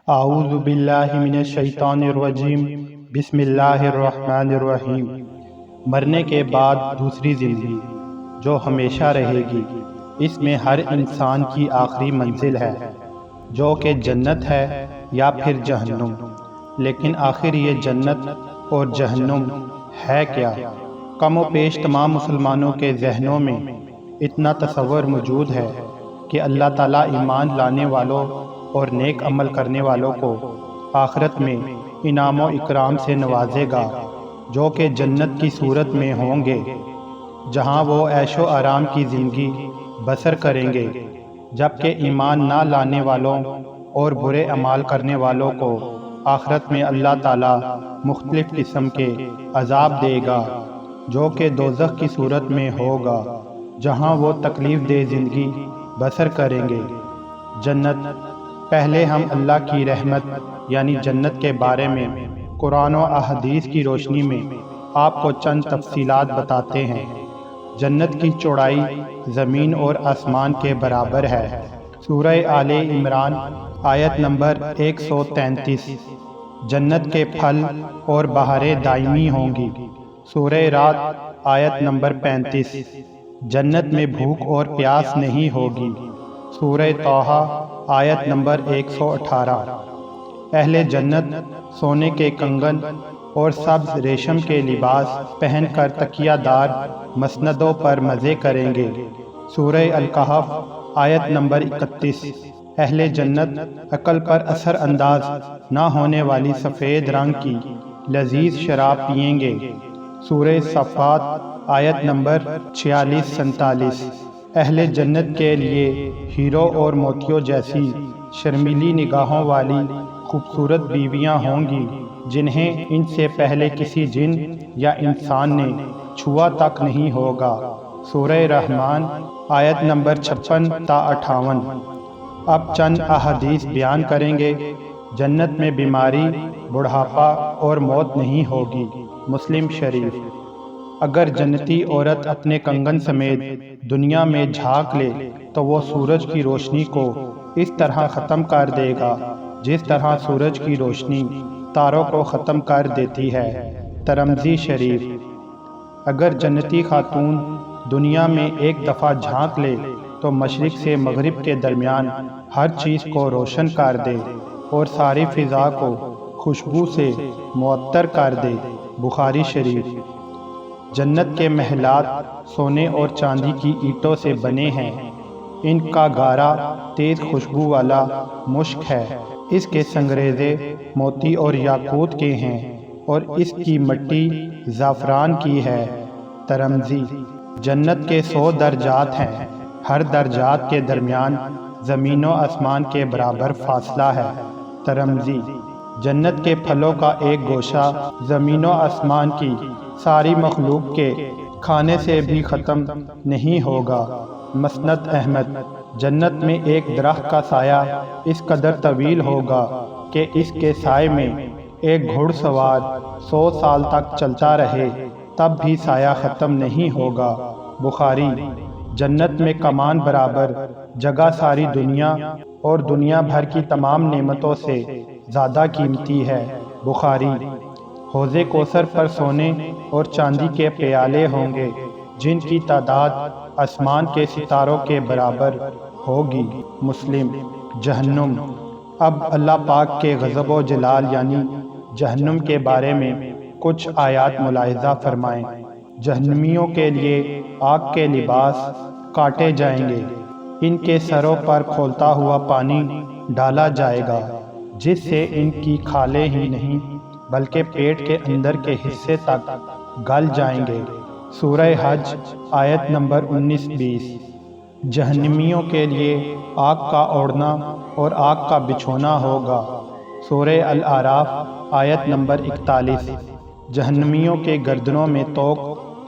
اعوذ باللہ من الشیطان الرجیم بسم اللہ الرحمن الرحیم۔ مرنے کے بعد دوسری زندگی جو ہمیشہ رہے گی، اس میں ہر انسان کی آخری منزل ہے، جو کہ جنت ہے یا پھر جہنم۔ لیکن آخر یہ جنت اور جہنم ہے کیا؟ کم و بیش تمام مسلمانوں کے ذہنوں میں اتنا تصور موجود ہے کہ اللہ تعالیٰ ایمان لانے والوں اور نیک عمل کرنے والوں کو آخرت میں انعام و اکرام سے نوازے گا، جو کہ جنت کی صورت میں ہوں گے، جہاں وہ عیش و آرام کی زندگی بسر کریں گے، جبکہ ایمان نہ لانے والوں اور برے اعمال کرنے والوں کو آخرت میں اللہ تعالیٰ مختلف قسم کے عذاب دے گا، جو کہ دوزخ کی صورت میں ہوگا، جہاں وہ تکلیف دہ زندگی بسر کریں گے۔ جنت۔ پہلے ہم اللہ کی رحمت یعنی جنت کے بارے میں قرآن و احادیث کی روشنی میں آپ کو چند تفصیلات بتاتے ہیں۔ جنت کی چوڑائی زمین اور آسمان کے برابر ہے۔ سورہ آل عمران آیت نمبر 133۔ جنت کے پھل اور بہاریں دائمی ہوں گی۔ سورہ رات آیت نمبر 35۔ جنت میں بھوک اور پیاس نہیں ہوگی۔ سورہ طٰہٰ آیت نمبر 118۔ اہل جنت سونے کے کنگن اور سبز ریشم کے لباس پہن کر تکیہ دار مسندوں پر مزے کریں گے۔ سورہ الکہف آیت نمبر 31۔ اہل جنت عقل پر اثر انداز نہ ہونے والی سفید رنگ کی لذیذ شراب پئیں گے۔ سورہ صفات آیت نمبر 46-47۔ اہل جنت کے لیے ہیرو اور موتیوں جیسی شرمیلی نگاہوں والی خوبصورت بیویاں ہوں گی، جنہیں ان سے پہلے کسی جن یا انسان نے چھوا تک نہیں ہوگا۔ سورہ رحمان آیت نمبر 56-58۔ اب چند احادیث بیان کریں گے۔ جنت میں بیماری، بڑھاپا اور موت نہیں ہوگی۔ مسلم شریف۔ اگر جنتی عورت اپنے کنگن سمیت دنیا میں جھانک لے تو وہ سورج کی روشنی کو اس طرح ختم کر دے گا جس طرح سورج کی روشنی تاروں کو ختم کر دیتی ہے۔ ترمذی شریف۔ اگر جنتی خاتون دنیا میں ایک دفعہ جھانک لے تو مشرق سے مغرب کے درمیان ہر چیز کو روشن کر دے اور ساری فضا کو خوشبو سے معطر کر دے۔ بخاری شریف۔ جنت کے محلات سونے اور چاندی کی اینٹوں سے بنے ہیں۔ ان کا گارا تیز خوشبو والا مشک ہے۔ اس کے سنگریزے موتی اور یاقوت کے ہیں اور اس کی مٹی زعفران کی ہے۔ ترمذی۔ جنت کے 100 درجات ہیں۔ ہر درجات کے درمیان زمین و آسمان کے برابر فاصلہ ہے۔ ترمذی۔ جنت کے پھلوں کا ایک گوشہ زمین و آسمان کی ساری مخلوق کے کھانے سے بھی ختم نہیں ہوگا۔ مسند احمد۔ جنت میں ایک درخت کا سایہ اس قدر طویل ہوگا کہ اس کے سائے میں ایک گھڑ سوار 100 سال تک چلتا رہے تب بھی سایہ ختم نہیں ہوگا۔ بخاری۔ جنت میں کمان برابر جگہ ساری دنیا اور دنیا بھر کی تمام نعمتوں سے زیادہ قیمتی ہے۔ بخاری۔ حوض کوثر پر سونے اور چاندی کے پیالے ہوں گے جن کی تعداد آسمان کے ستاروں کے برابر ہوگی۔ مسلم۔ جہنم۔ اب اللہ پاک کے غضب و جلال یعنی جہنم کے بارے میں کچھ آیات ملاحظہ فرمائیں۔ جہنمیوں کے لیے آگ کے لباس کاٹے جائیں گے۔ ان کے سروں پر کھولتا ہوا پانی ڈالا جائے گا جس سے ان کی کھالیں ہی نہیں بلکہ پیٹ کے اندر کے حصے تک گل جائیں گے۔ سورہ حج آیت نمبر 19-20۔ جہنمیوں کے لیے آگ کا اوڑھنا اور آگ کا بچھونا ہوگا۔ سورہ الاعراف آیت نمبر 41۔ جہنمیوں کے گردنوں میں توق،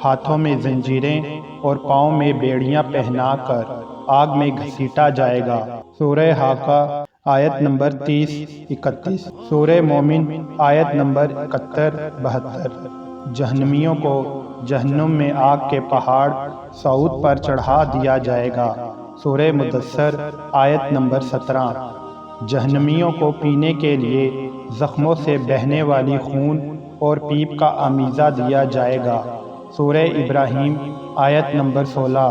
ہاتھوں میں زنجیریں اور پاؤں میں بیڑیاں پہنا کر آگ میں گھسیٹا جائے گا۔ سورہ حاقہ آیت نمبر 30-31۔ سورہ مومن آیت نمبر 71-72۔ جہنمیوں کو جہنم میں آگ کے پہاڑ صعود پر چڑھا دیا جائے گا۔ سورہ مدثر آیت نمبر 17۔ جہنمیوں کو پینے کے لیے زخموں سے بہنے والی خون اور پیپ کا امیزہ دیا جائے گا۔ سورہ ابراہیم آیت نمبر 16۔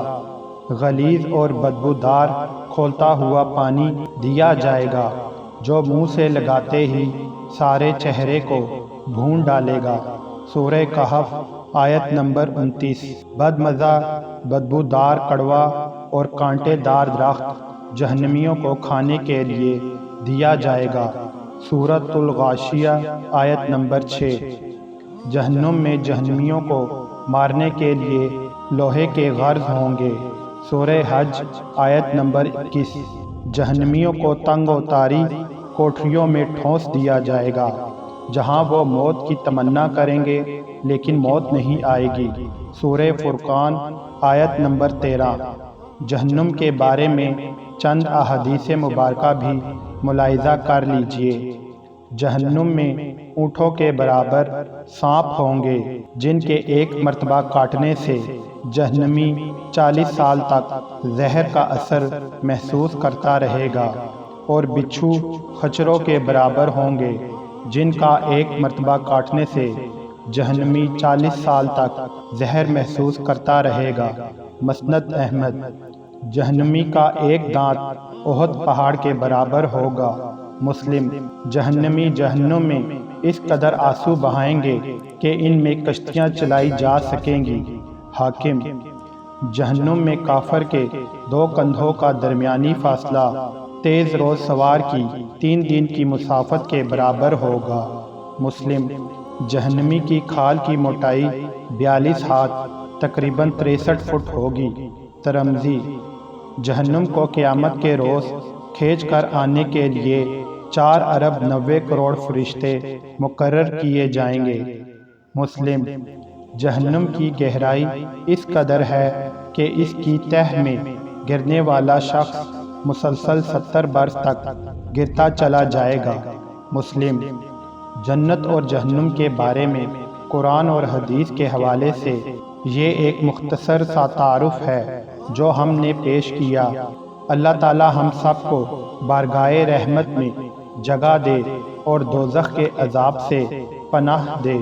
غلیظ اور بدبودار کھولتا ہوا پانی دیا جائے گا جو منہ سے لگاتے ہی سارے چہرے کو بھون ڈالے گا۔ سورہ کہف آیت نمبر 29۔ بدمزہ، بدبودار، کڑوا اور کانٹے دار درخت جہنمیوں کو کھانے کے لیے دیا جائے گا۔ سورۃ الغاشیہ آیت نمبر 6۔ جہنم میں جہنمیوں کو مارنے کے لیے لوہے کے غرض ہوں گے۔ سورہ حج آیت نمبر 21۔ جہنمیوں کو تنگ و تاری کوٹھریوں میں ٹھونس دیا جائے گا جہاں وہ موت کی تمنا کریں گے لیکن موت نہیں آئے گی۔ سورہ فرقان آیت نمبر 13۔ جہنم کے بارے میں چند احادیث مبارکہ بھی ملاحظہ کر لیجئے۔ جہنم میں اونٹوں کے برابر سانپ ہوں گے جن کے ایک مرتبہ کاٹنے سے جہنمی 40 سال تک زہر کا اثر محسوس کرتا رہے گا، اور بچھو خچروں کے برابر ہوں گے جن کا ایک مرتبہ کاٹنے سے جہنمی 40 سال تک زہر محسوس کرتا رہے گا۔ مسند احمد۔ جہنمی کا ایک دانت احد پہاڑ کے برابر ہوگا۔ مسلم۔ جہنمی جہنم میں اس قدر آنسو بہائیں گے کہ ان میں کشتیاں چلائی جا سکیں گی۔ حاکم۔ جہنم میں کافر کے 2 کندھوں کا درمیانی فاصلہ تیز روز سوار کی 3 دن کی مسافت کے برابر ہوگا۔ مسلم۔ جہنمی کی کھال کی موٹائی 42 ہاتھ تقریباً 63 فٹ ہوگی۔ ترمذی۔ جہنم کو قیامت کے روز کھینچ کر آنے کے لیے 4 ارب 90 کروڑ فرشتے مقرر کیے جائیں گے۔ مسلم۔ جہنم کی گہرائی اس قدر ہے کہ اس کی تہہ میں گرنے والا شخص مسلسل 70 برس تک گرتا چلا جائے گا۔ مسلم۔ جنت اور جہنم کے بارے میں قرآن اور حدیث کے حوالے سے یہ ایک مختصر سا تعارف ہے جو ہم نے پیش کیا۔ اللہ تعالی ہم سب کو بارگاہ رحمت میں جگہ دے اور دوزخ کے عذاب سے پناہ دے۔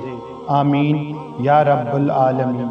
آمین یا رب العالمین۔